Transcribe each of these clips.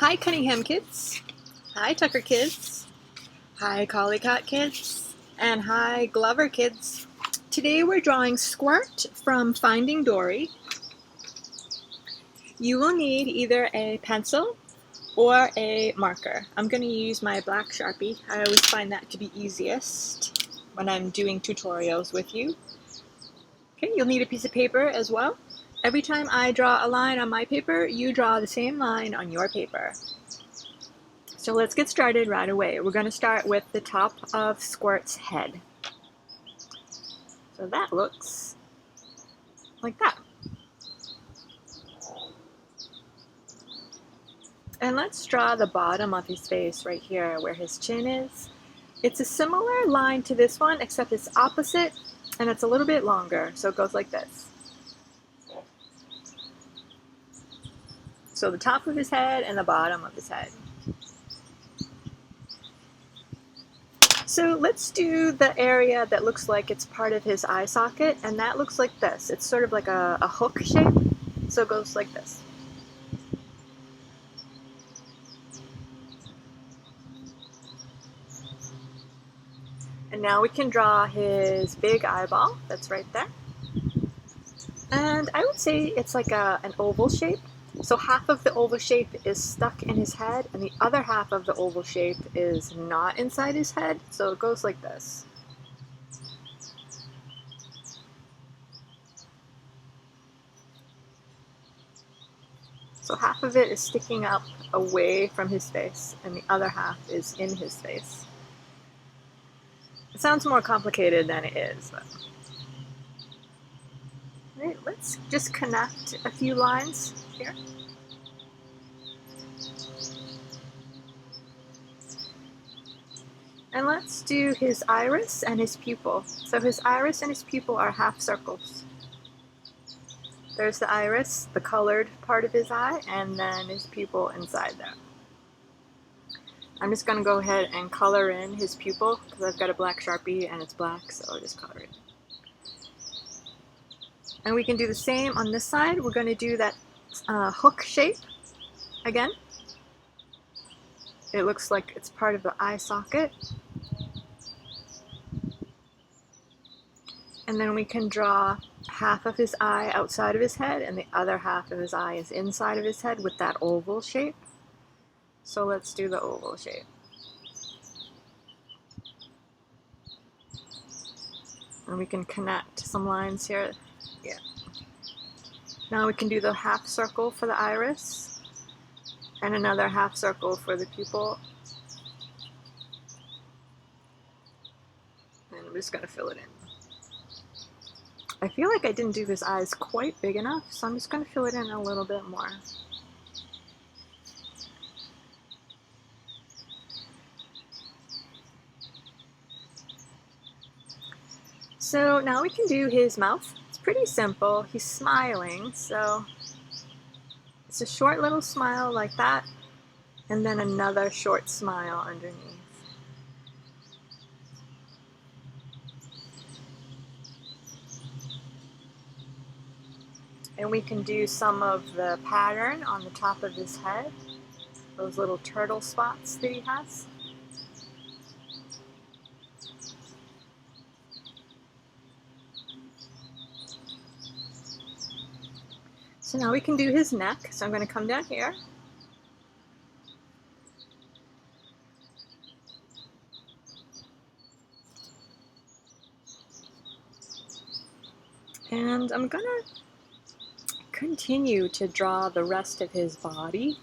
Hi Cunningham kids, hi Tucker kids, hi Collycott kids, and hi Glover kids. Today we're drawing Squirt from Finding Dory. You will need either a pencil or a marker. I'm going to use my black Sharpie. I always find that to be easiest when I'm doing tutorials with you. Okay, you'll need a piece of paper as well. Every time I draw a line on my paper, you draw the same line on your paper. So let's get started right away. We're going to start with the top of Squirt's head. So that looks like that. And let's draw the bottom of his face right here where his chin is. It's a similar line to this one, except it's opposite and it's a little bit longer. So it goes like this. So the top of his head and the bottom of his head. So let's do the area that looks like it's part of his eye socket, and that looks like this. It's sort of like a hook shape, so it goes like this. And now we can draw his big eyeball, that's right there. And I would say it's like an oval shape. So half of the oval shape is stuck in his head, and the other half of the oval shape is not inside his head, so it goes like this. So half of it is sticking up away from his face, and the other half is in his face. It sounds more complicated than it is, but... Right, let's just connect a few lines here. And let's do his iris and his pupil. So his iris and his pupil are half circles. There's the iris, the colored part of his eye, and then his pupil inside there. I'm just going to go ahead and color in his pupil because I've got a black Sharpie and it's black, so I'll just color it. And we can do the same on this side. We're going to do that hook shape again. It looks like it's part of the eye socket. And then we can draw half of his eye outside of his head and the other half of his eye is inside of his head with that oval shape. So let's do the oval shape. And we can connect some lines here. Yeah. Now we can do the half circle for the iris and another half circle for the pupil. And I'm just going to fill it in. I feel like I didn't do his eyes quite big enough, so I'm just going to fill it in a little bit more. So now we can do his mouth. It's pretty simple. He's smiling, so it's a short little smile like that, and then another short smile underneath. And we can do some of the pattern on the top of his head, those little turtle spots that he has. So now we can do his neck. So I'm going to come down here. And I'm going to continue to draw the rest of his body.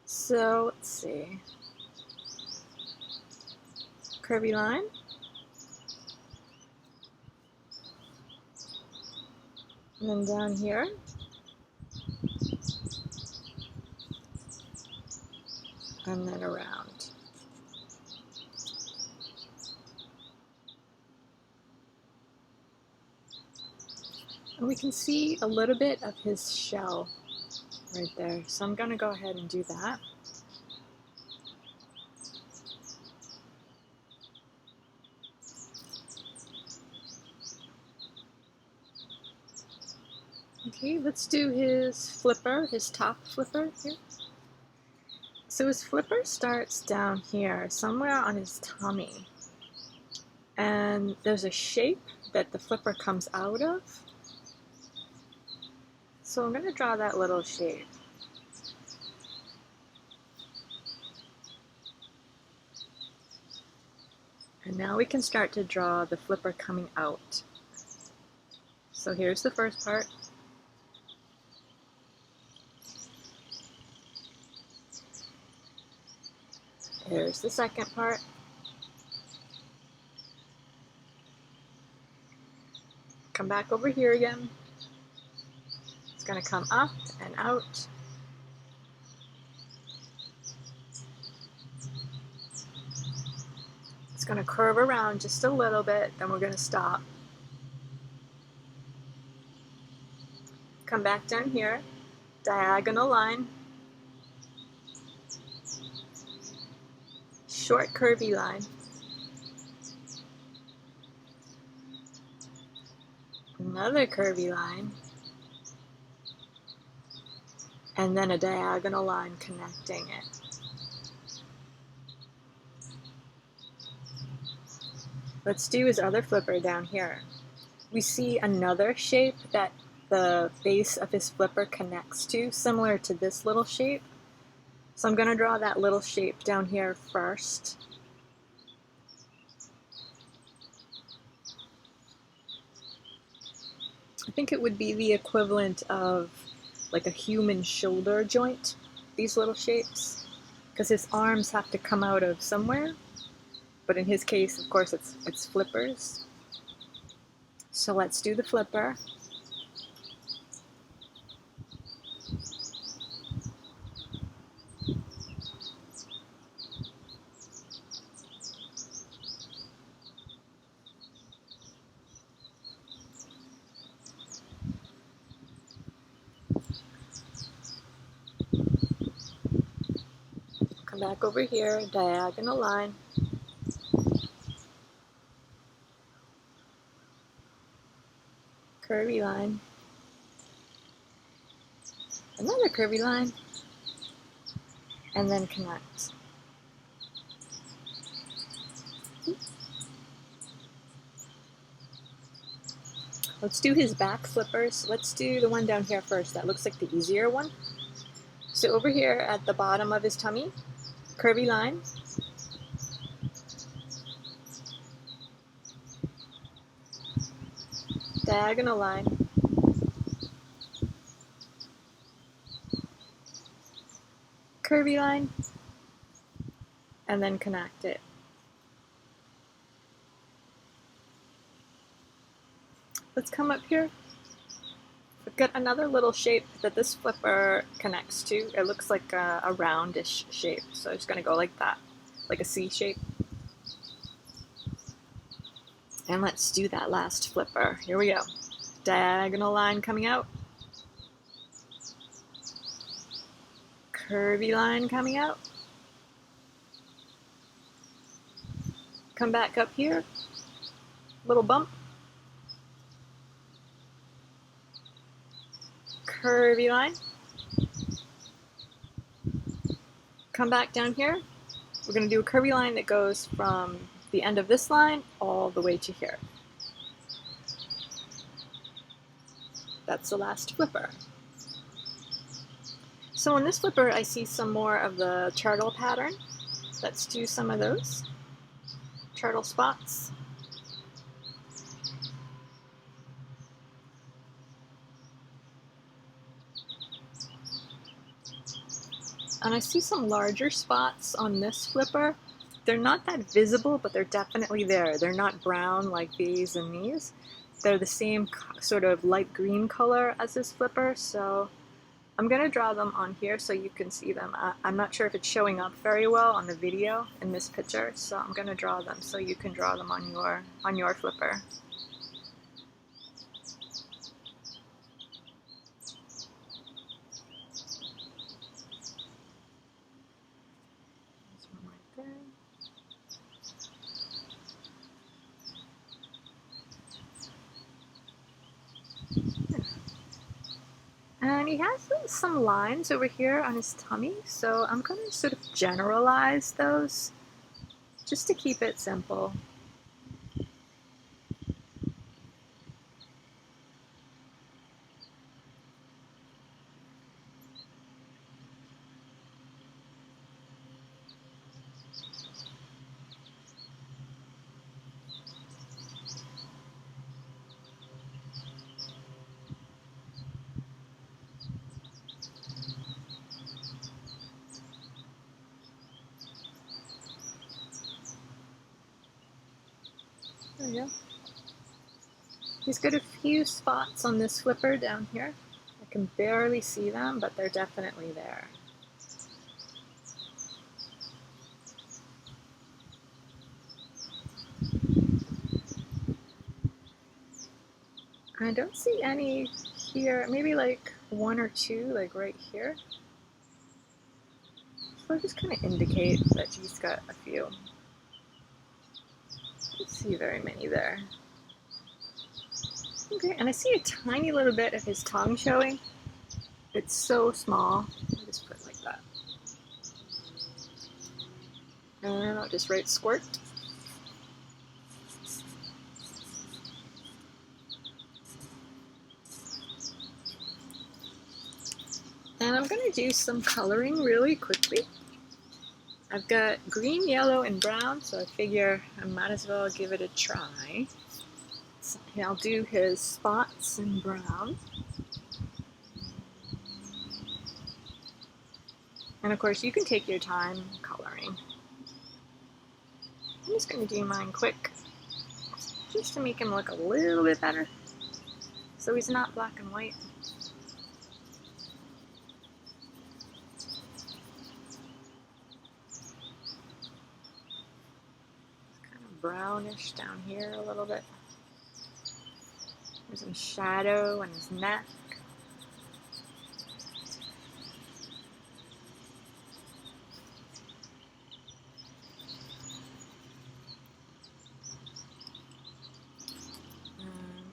So let's see. Curvy line. And then down here. And then around. And we can see a little bit of his shell right there. So I'm going to go ahead and do that. Okay, let's do his flipper, his top flipper here. So his flipper starts down here, somewhere on his tummy. And there's a shape that the flipper comes out of. So I'm going to draw that little shape. And now we can start to draw the flipper coming out. So here's the first part. Here's the second part. Come back over here again. It's going to come up and out. It's going to curve around just a little bit, then we're going to stop. Come back down here, diagonal line, short curvy line, another curvy line, and then a diagonal line connecting it. Let's do his other flipper down here. We see another shape that the base of his flipper connects to, similar to this little shape. So I'm going to draw that little shape down here first. I think it would be the equivalent of like a human shoulder joint, these little shapes, because his arms have to come out of somewhere. But in his case, of course, it's flippers. So let's do the flipper. Come back over here, diagonal line. Curvy line. Another curvy line. And then connect. Let's do his back flippers. Let's do the one down here first. That looks like the easier one. So over here at the bottom of his tummy, curvy line. Diagonal line. Curvy line. And then connect it. Let's come up here. We've got another little shape that this flipper connects to. It looks like a roundish shape, so it's going to go like that, like a C shape. And let's do that last flipper. Here we go. Diagonal line coming out. Curvy line coming out. Come back up here. Little bump. Curvy line. Come back down here. We're going to do a curvy line that goes from the end of this line all the way to here. That's the last flipper. So in this flipper, I see some more of the turtle pattern. Let's do some of those turtle spots. And I see some larger spots on this flipper. They're not that visible, but they're definitely there. They're not brown like these and these. They're the same sort of light green color as this flipper, so I'm going to draw them on here so you can see them. I'm not sure if it's showing up very well on the video in this picture, so I'm going to draw them so you can draw them on your flipper. There's one right there. And And he has some lines over here on his tummy, so I'm going to sort of generalize those just to keep it simple. There you go. He's got a few spots on this flipper down here. I can barely see them, but they're definitely there. I don't see any here, maybe like one or two, like right here. So I just kind of indicate that he's got a few. I don't see very many there. Okay, and I see a tiny little bit of his tongue showing. It's so small. I'll just put it like that. And I'll just write Squirt. And I'm going to do some coloring really quickly. I've got green, yellow, and brown, so I figure I might as well give it a try. So I'll do his spots in brown. And of course, you can take your time coloring. I'm just going to do mine quick, just to make him look a little bit better, so he's not black and white. Brownish down here a little bit. There's some shadow on his neck.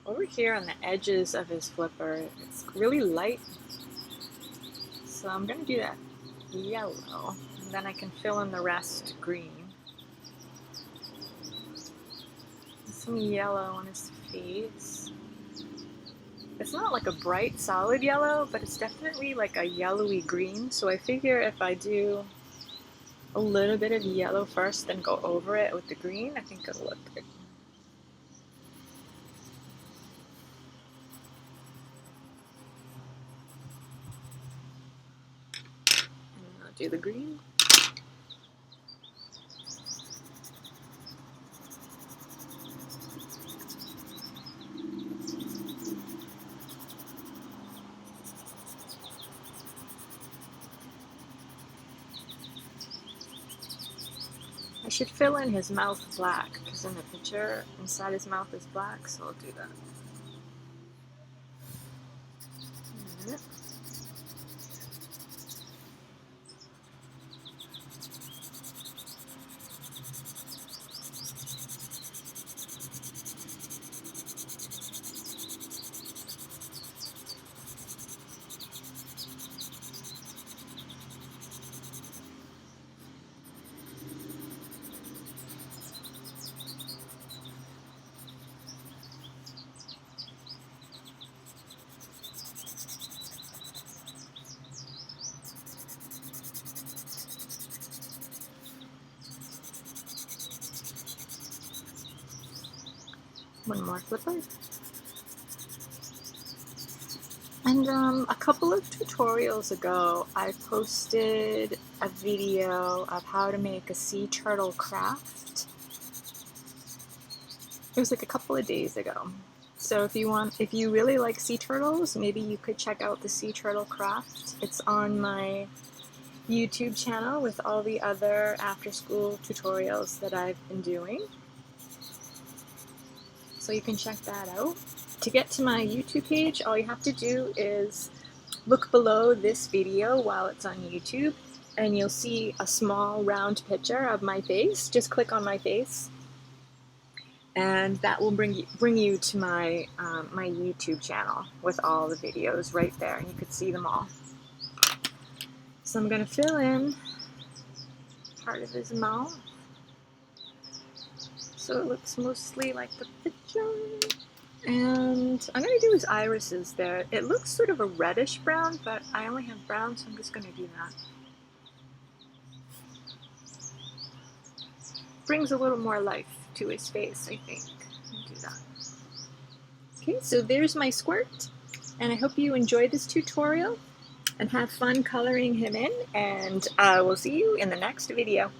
Over here on the edges of his flipper, it's really light. So I'm going to do that yellow, and then I can fill in the rest green. Some yellow on his face. It's not like a bright solid yellow, but it's definitely like a yellowy green, so I figure if I do a little bit of yellow first then go over it with the green, I think it'll look good. And then I'll do the green. I should fill in his mouth black, because in the picture, inside his mouth is black, so I'll do that. One more flipper. And a couple of tutorials ago, I posted a video of how to make a sea turtle craft. It was like a couple of days ago. So if you really like sea turtles, maybe you could check out the sea turtle craft. It's on my YouTube channel with all the other after school tutorials that I've been doing. So you can check that out. To get to my YouTube page, all you have to do is look below this video while it's on YouTube, and you'll see a small round picture of my face. Just click on my face. and that will bring you to my my YouTube channel with all the videos right there, and you could see them all. So I'm going to fill in part of his mouth so it looks mostly like the picture. And I'm going to do his irises there. It looks sort of a reddish brown, but I only have brown, so I'm just going to do that. Brings a little more life to his face, I think. I'll do that. Okay, so there's my Squirt, and I hope you enjoyed this tutorial and have fun coloring him in, and I will see you in the next video.